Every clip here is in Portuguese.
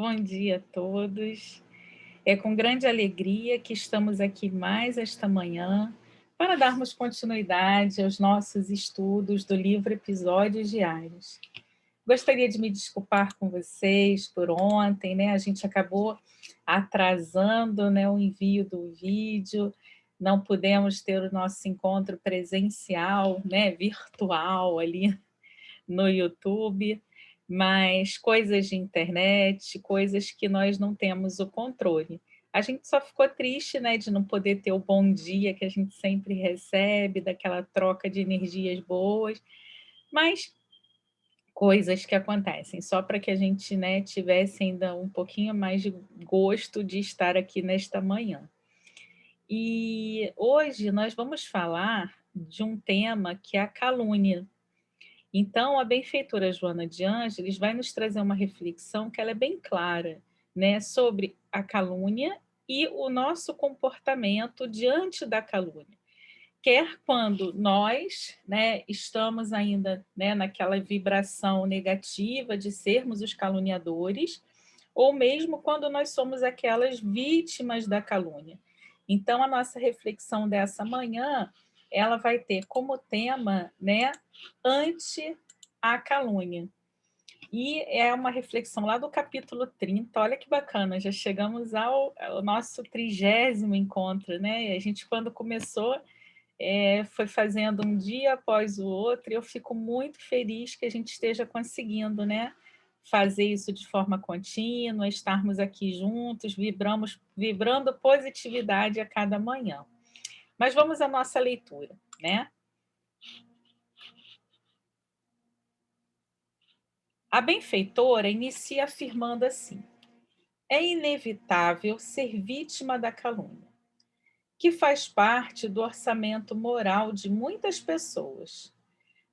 Bom dia a todos. É com grande alegria que estamos aqui mais esta manhã para darmos continuidade aos nossos estudos do livro Episódios Diários. Gostaria de me desculpar com vocês por ontem, né? A gente acabou atrasando, né, o envio do vídeo, não pudemos ter o nosso encontro presencial, né, virtual ali no YouTube, mas coisas de internet, coisas que nós não temos o controle. A gente só ficou triste, né, de não poder ter o bom dia que a gente sempre recebe, daquela troca de energias boas, mas coisas que acontecem, só para que a gente, né, tivesse ainda um pouquinho mais de gosto de estar aqui nesta manhã. E hoje nós vamos falar de um tema que é a calúnia. Então, a benfeitora Joana de Ângeles vai nos trazer uma reflexão que ela é bem clara, né, sobre a calúnia e o nosso comportamento diante da calúnia. Quer quando nós, né, estamos ainda, né, naquela vibração negativa de sermos os caluniadores, ou mesmo quando nós somos aquelas vítimas da calúnia. Então, a nossa reflexão dessa manhã, ela vai ter como tema, né, ante a calúnia. E é uma reflexão lá do capítulo 30. Olha que bacana, já chegamos ao nosso 30º encontro, né? E a gente, quando começou, foi fazendo um dia após o outro, e eu fico muito feliz que a gente esteja conseguindo, né, fazer isso de forma contínua, estarmos aqui juntos, vibrando positividade a cada manhã. Mas vamos à nossa leitura, né? A benfeitora inicia afirmando assim: é inevitável ser vítima da calúnia, que faz parte do orçamento moral de muitas pessoas,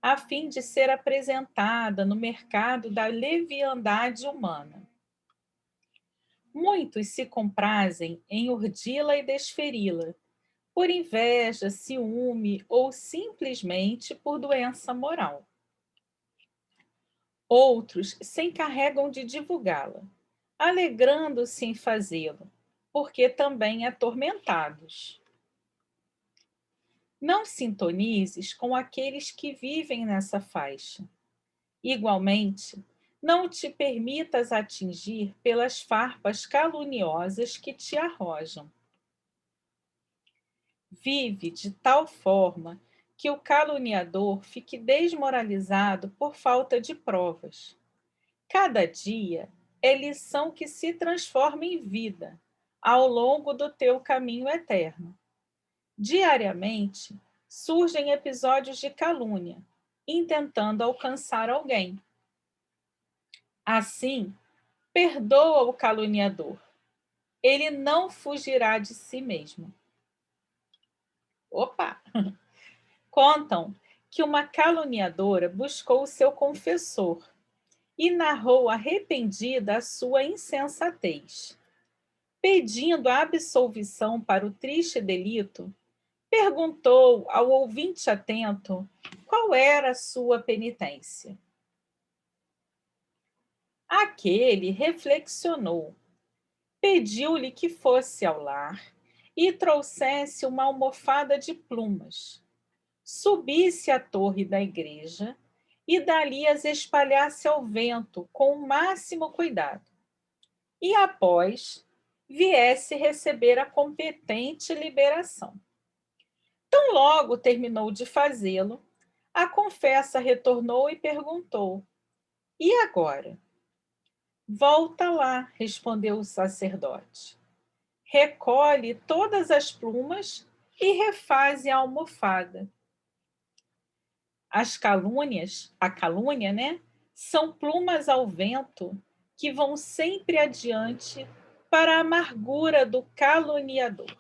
a fim de ser apresentada no mercado da leviandade humana. Muitos se comprazem em urdila e desferi-la, por inveja, ciúme ou simplesmente por doença moral. Outros se encarregam de divulgá-la, alegrando-se em fazê-lo, porque também atormentados. Não sintonizes com aqueles que vivem nessa faixa. Igualmente, não te permitas atingir pelas farpas caluniosas que te arrojam. Vive de tal forma que o caluniador fique desmoralizado por falta de provas. Cada dia é lição que se transforma em vida ao longo do teu caminho eterno. Diariamente, surgem episódios de calúnia, intentando alcançar alguém. Assim, perdoa o caluniador. Ele não fugirá de si mesmo. Opa! Contam que uma caluniadora buscou o seu confessor e narrou arrependida a sua insensatez. Pedindo a absolvição para o triste delito, perguntou ao ouvinte atento qual era a sua penitência. Aquele reflexionou, pediu-lhe que fosse ao lar e trouxesse uma almofada de plumas, subisse à torre da igreja e dali as espalhasse ao vento com o máximo cuidado, e após viesse receber a competente liberação. Tão logo terminou de fazê-lo, a confessa retornou e perguntou: e agora? Volta lá, respondeu o sacerdote. Recolhe todas as plumas e refaze a almofada. As calúnias, a calúnia, né, são plumas ao vento que vão sempre adiante para a amargura do caluniador.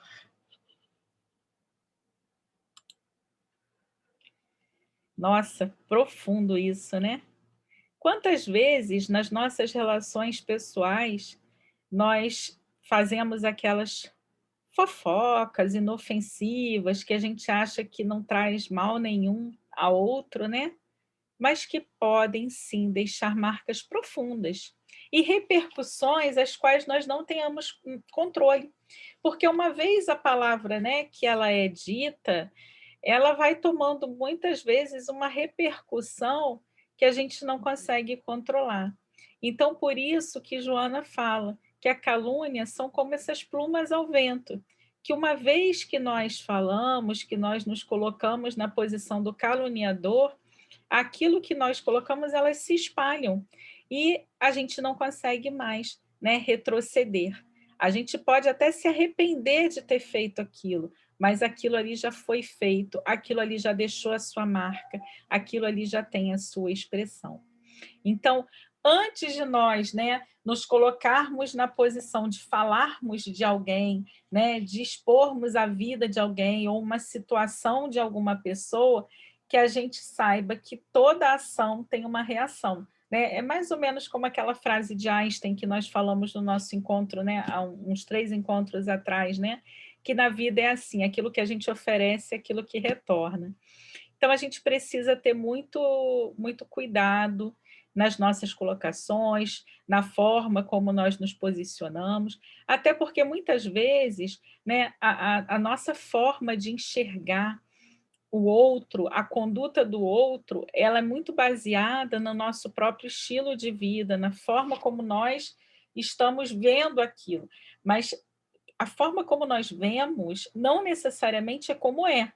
Nossa, profundo isso, né? Quantas vezes nas nossas relações pessoais nós fazemos aquelas fofocas inofensivas que a gente acha que não traz mal nenhum a outro, né? mas que podem sim deixar marcas profundas e repercussões às quais nós não tenhamos controle. Porque uma vez a palavra, né, que ela é dita, ela vai tomando muitas vezes uma repercussão que a gente não consegue controlar. Então, por isso que Joana fala que a calúnia são como essas plumas ao vento, que uma vez que nós falamos, que nós nos colocamos na posição do caluniador, aquilo que nós colocamos, elas se espalham e a gente não consegue mais, né, retroceder. A gente pode até se arrepender de ter feito aquilo, mas aquilo ali já foi feito, aquilo ali já deixou a sua marca, aquilo ali já tem a sua expressão. Então, antes de nós, né, nos colocarmos na posição de falarmos de alguém, né, de expormos a vida de alguém ou uma situação de alguma pessoa, que a gente saiba que toda ação tem uma reação. Né? É mais ou menos como aquela frase de Einstein que nós falamos no nosso encontro, né, há uns 3 encontros atrás, né, que na vida é assim, aquilo que a gente oferece é aquilo que retorna. Então, a gente precisa ter muito cuidado nas nossas colocações, na forma como nós nos posicionamos, até porque muitas vezes, né, a nossa forma de enxergar o outro, a conduta do outro, ela é muito baseada no nosso próprio estilo de vida, na forma como nós estamos vendo aquilo. Mas a forma como nós vemos não necessariamente é como é,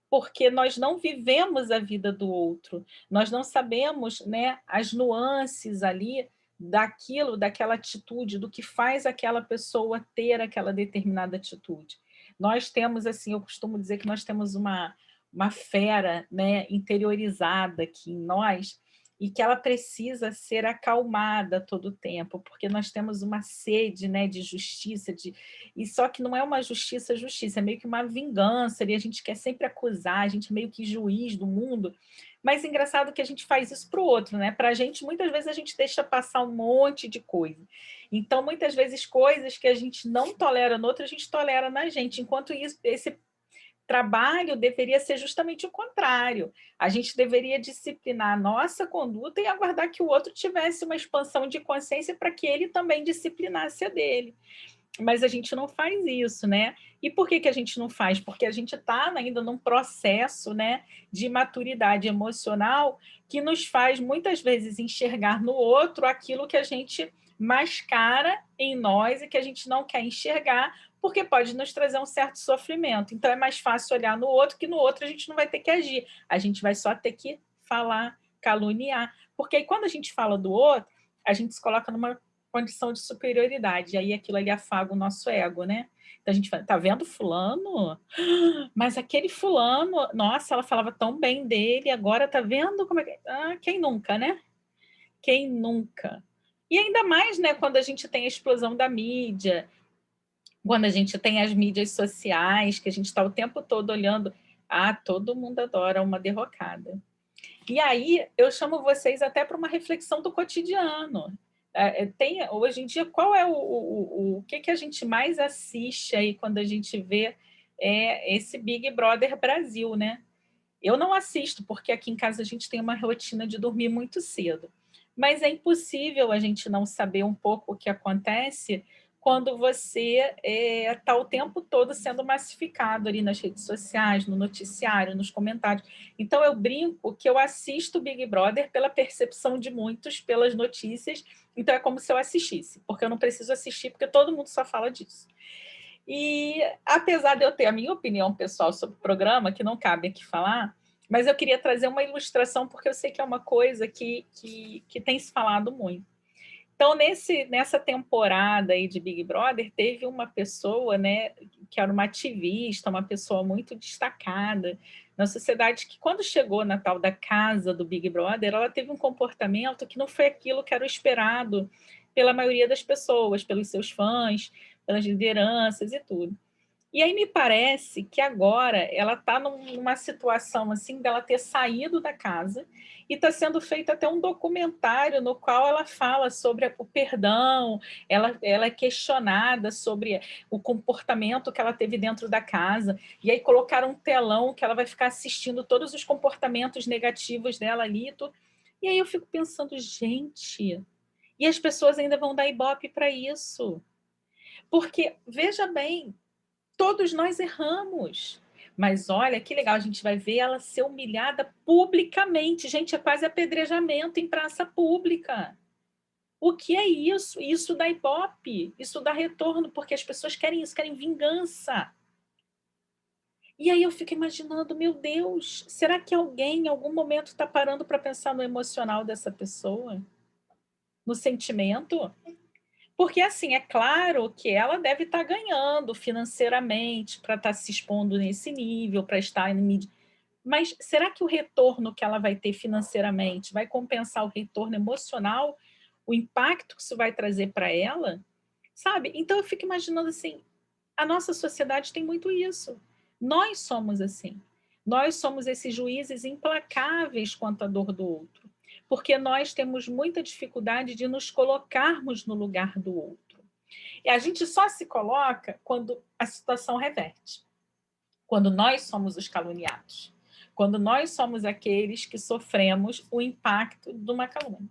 porque nós não vivemos a vida do outro, nós não sabemos, né, as nuances ali daquilo, daquela atitude, do que faz aquela pessoa ter aquela determinada atitude. Nós temos, assim, eu costumo dizer que nós temos uma fera, né, interiorizada aqui em nós, e que ela precisa ser acalmada todo o tempo, porque nós temos uma sede, né, de justiça, e só que não é uma justiça, justiça, é meio que uma vingança, e a gente quer sempre acusar, a gente é meio que juiz do mundo, mas engraçado que a gente faz isso para o outro, né? Para a gente, muitas vezes a gente deixa passar um monte de coisa. Então, muitas vezes, coisas que a gente não tolera no outro, a gente tolera na gente, enquanto isso, esse trabalho deveria ser justamente o contrário. A gente deveria disciplinar a nossa conduta e aguardar que o outro tivesse uma expansão de consciência para que ele também disciplinasse a dele. Mas a gente não faz isso, né? E por que a gente não faz? Porque a gente está ainda num processo, né, de maturidade emocional que nos faz muitas vezes enxergar no outro aquilo que a gente mascara em nós e que a gente não quer enxergar, porque pode nos trazer um certo sofrimento. Então é mais fácil olhar no outro, que no outro a gente não vai ter que agir, a gente vai só ter que falar, caluniar. Porque aí, quando a gente fala do outro, a gente se coloca numa condição de superioridade, e aí aquilo ali afaga o nosso ego, né? Então a gente fala, tá vendo fulano? Mas aquele fulano, nossa, ela falava tão bem dele, agora tá vendo como é que... Ah, quem nunca, né? Quem nunca? E ainda mais, né, quando a gente tem a explosão da mídia, quando a gente tem as mídias sociais, que a gente está o tempo todo olhando, todo mundo adora uma derrocada. E aí eu chamo vocês até para uma reflexão do cotidiano. Hoje em dia, qual é o que a gente mais assiste aí quando a gente vê esse Big Brother Brasil, né? Eu não assisto, porque aqui em casa a gente tem uma rotina de dormir muito cedo. Mas é impossível a gente não saber um pouco o que acontece quando você está o tempo todo sendo massificado ali nas redes sociais, no noticiário, nos comentários. Então, eu brinco que eu assisto o Big Brother pela percepção de muitos, pelas notícias. Então, é como se eu assistisse, porque eu não preciso assistir, porque todo mundo só fala disso. E apesar de eu ter a minha opinião pessoal sobre o programa, que não cabe aqui falar, mas eu queria trazer uma ilustração, porque eu sei que é uma coisa que tem se falado muito. Então, nessa temporada aí de Big Brother, teve uma pessoa, né, que era uma ativista, uma pessoa muito destacada na sociedade, que quando chegou na tal da casa do Big Brother, ela teve um comportamento que não foi aquilo que era o esperado pela maioria das pessoas, pelos seus fãs, pelas lideranças e tudo. E aí me parece que agora ela está numa situação assim dela ter saído da casa e está sendo feito até um documentário no qual ela fala sobre o perdão, ela é questionada sobre o comportamento que ela teve dentro da casa, e aí colocaram um telão que ela vai ficar assistindo todos os comportamentos negativos dela ali. E aí eu fico pensando, gente, e as pessoas ainda vão dar ibope para isso. Porque, veja bem, todos nós erramos. Mas olha que legal, a gente vai ver ela ser humilhada publicamente. Gente, é quase apedrejamento em praça pública. O que é isso? Isso dá ibope, isso dá retorno, porque as pessoas querem isso, querem vingança. E aí eu fico imaginando, meu Deus, será que alguém em algum momento está parando para pensar no emocional dessa pessoa? No sentimento? Porque, assim, é claro que ela deve estar ganhando financeiramente para estar se expondo nesse nível, para estar em mídia. Mas será que o retorno que ela vai ter financeiramente vai compensar o retorno emocional, o impacto que isso vai trazer para ela? Sabe? Então eu fico imaginando assim, a nossa sociedade tem muito isso. Nós somos assim. Nós somos esses juízes implacáveis quanto à dor do outro, porque nós temos muita dificuldade de nos colocarmos no lugar do outro. E a gente só se coloca quando a situação reverte, quando nós somos os caluniados, quando nós somos aqueles que sofremos o impacto de uma calúnia.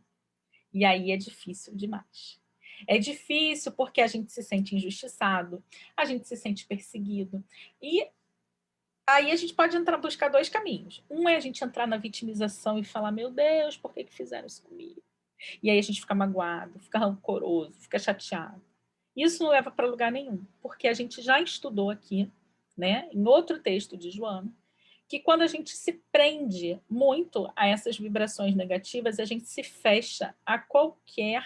E aí é difícil demais. É difícil porque a gente se sente injustiçado, a gente se sente perseguido. E aí a gente pode buscar dois caminhos. Um é a gente entrar na vitimização e falar, meu Deus, por que fizeram isso comigo? E aí a gente fica magoado, fica rancoroso, fica chateado. Isso não leva para lugar nenhum, porque a gente já estudou aqui, né, em outro texto de Joana, que quando a gente se prende muito a essas vibrações negativas, a gente se fecha a qualquer,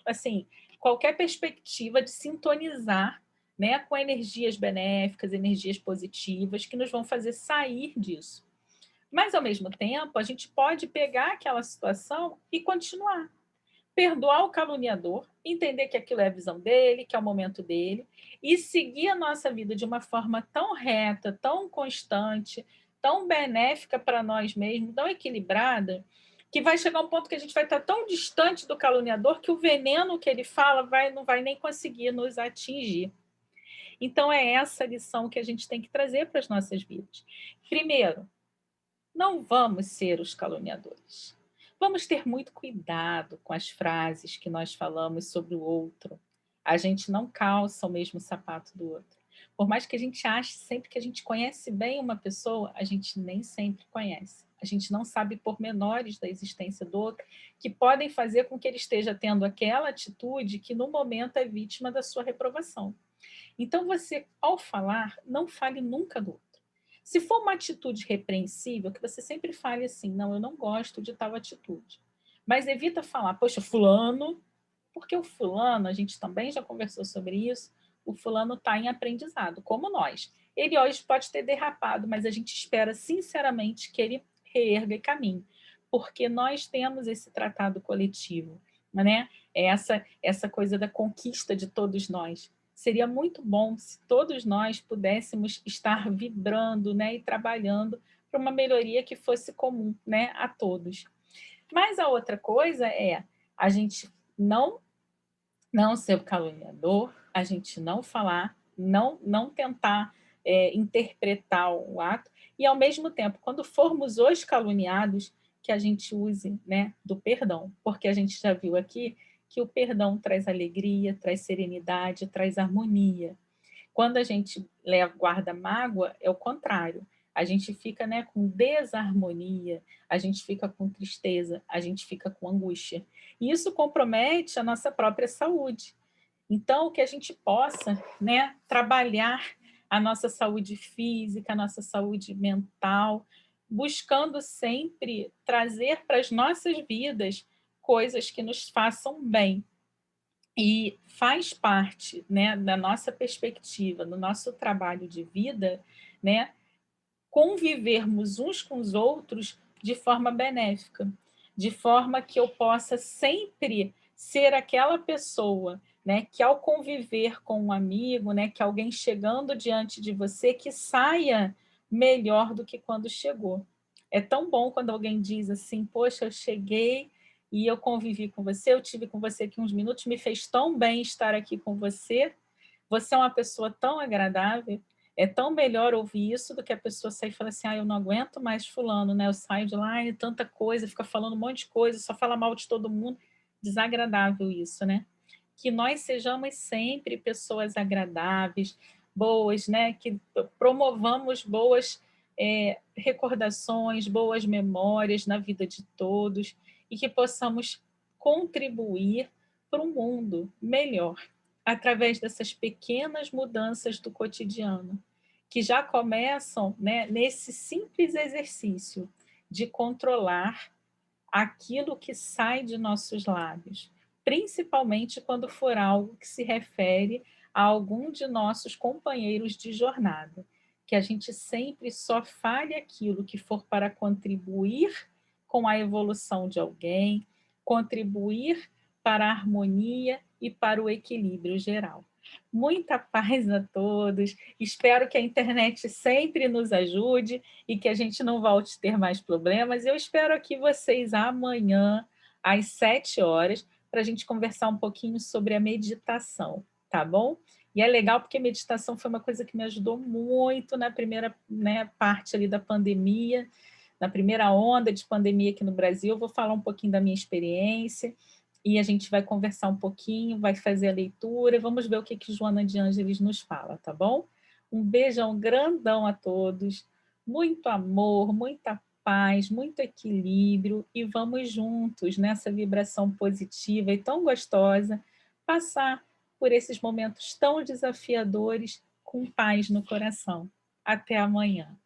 assim, qualquer perspectiva de sintonizar, né, com energias benéficas, energias positivas que nos vão fazer sair disso. Mas, ao mesmo tempo, a gente pode pegar aquela situação e continuar. Perdoar o caluniador, entender que aquilo é a visão dele, que é o momento dele, e seguir a nossa vida de uma forma tão reta, tão constante, tão benéfica para nós mesmos, tão equilibrada, que vai chegar um ponto que a gente vai estar tão distante do caluniador que o veneno que ele fala não vai nem conseguir nos atingir. Então, é essa lição que a gente tem que trazer para as nossas vidas. Primeiro, não vamos ser os caluniadores. Vamos ter muito cuidado com as frases que nós falamos sobre o outro. A gente não calça o mesmo sapato do outro. Por mais que a gente ache sempre que a gente conhece bem uma pessoa, a gente nem sempre conhece. A gente não sabe pormenores da existência do outro que podem fazer com que ele esteja tendo aquela atitude que no momento é vítima da sua reprovação. Então você, ao falar, não fale nunca do outro. Se for uma atitude repreensível, que você sempre fale assim, não, eu não gosto de tal atitude. Mas evita falar, poxa, fulano, porque o fulano, a gente também já conversou sobre isso, o fulano está em aprendizado, como nós. Ele hoje pode ter derrapado, mas a gente espera sinceramente que ele reerga e caminhe, porque nós temos esse tratado coletivo, né? Essa coisa da conquista de todos nós. Seria muito bom se todos nós pudéssemos estar vibrando, né, e trabalhando para uma melhoria que fosse comum, né, a todos. Mas a outra coisa é a gente não ser o caluniador, a gente não falar, não tentar interpretar o ato, e ao mesmo tempo, quando formos os caluniados, que a gente use, né, do perdão, porque a gente já viu aqui que o perdão traz alegria, traz serenidade, traz harmonia. Quando a gente guarda mágoa, é o contrário. A gente fica, né, com desarmonia, a gente fica com tristeza, a gente fica com angústia. E isso compromete a nossa própria saúde. Então, que a gente possa, né, trabalhar a nossa saúde física, a nossa saúde mental, buscando sempre trazer para as nossas vidas coisas que nos façam bem. E faz parte, né, da nossa perspectiva, do nosso trabalho de vida, né, convivermos uns com os outros de forma benéfica, de forma que eu possa sempre ser aquela pessoa né, que ao conviver com um amigo, né, que alguém chegando diante de você, que saia melhor do que quando chegou. É tão bom quando alguém diz assim: poxa, eu cheguei e eu convivi com você, eu tive com você aqui uns minutos, me fez tão bem estar aqui com você, você é uma pessoa tão agradável. É tão melhor ouvir isso do que a pessoa sair e falar assim: ah, eu não aguento mais fulano, né? Eu saio de lá e tanta coisa, fica falando um monte de coisa, só fala mal de todo mundo. Desagradável isso, né? Que nós sejamos sempre pessoas agradáveis, boas, né? Que promovamos boas recordações, boas memórias na vida de todos e que possamos contribuir para um mundo melhor através dessas pequenas mudanças do cotidiano, que já começam, né, nesse simples exercício de controlar aquilo que sai de nossos lábios, principalmente quando for algo que se refere a algum de nossos companheiros de jornada, que a gente sempre só fale aquilo que for para contribuir com a evolução de alguém, contribuir para a harmonia e para o equilíbrio geral. Muita paz a todos. Espero que a internet sempre nos ajude e que a gente não volte a ter mais problemas. Eu espero aqui vocês amanhã, às 7 horas, para a gente conversar um pouquinho sobre a meditação, tá bom? E é legal porque meditação foi uma coisa que me ajudou muito na primeira, né, parte ali da pandemia, na primeira onda de pandemia aqui no Brasil. Eu vou falar um pouquinho da minha experiência e a gente vai conversar um pouquinho, vai fazer a leitura, vamos ver o que Joana de Ângeles nos fala, tá bom? Um beijão grandão a todos, muito amor, muita paz, muito equilíbrio e vamos juntos nessa vibração positiva e tão gostosa passar por esses momentos tão desafiadores com paz no coração. Até amanhã.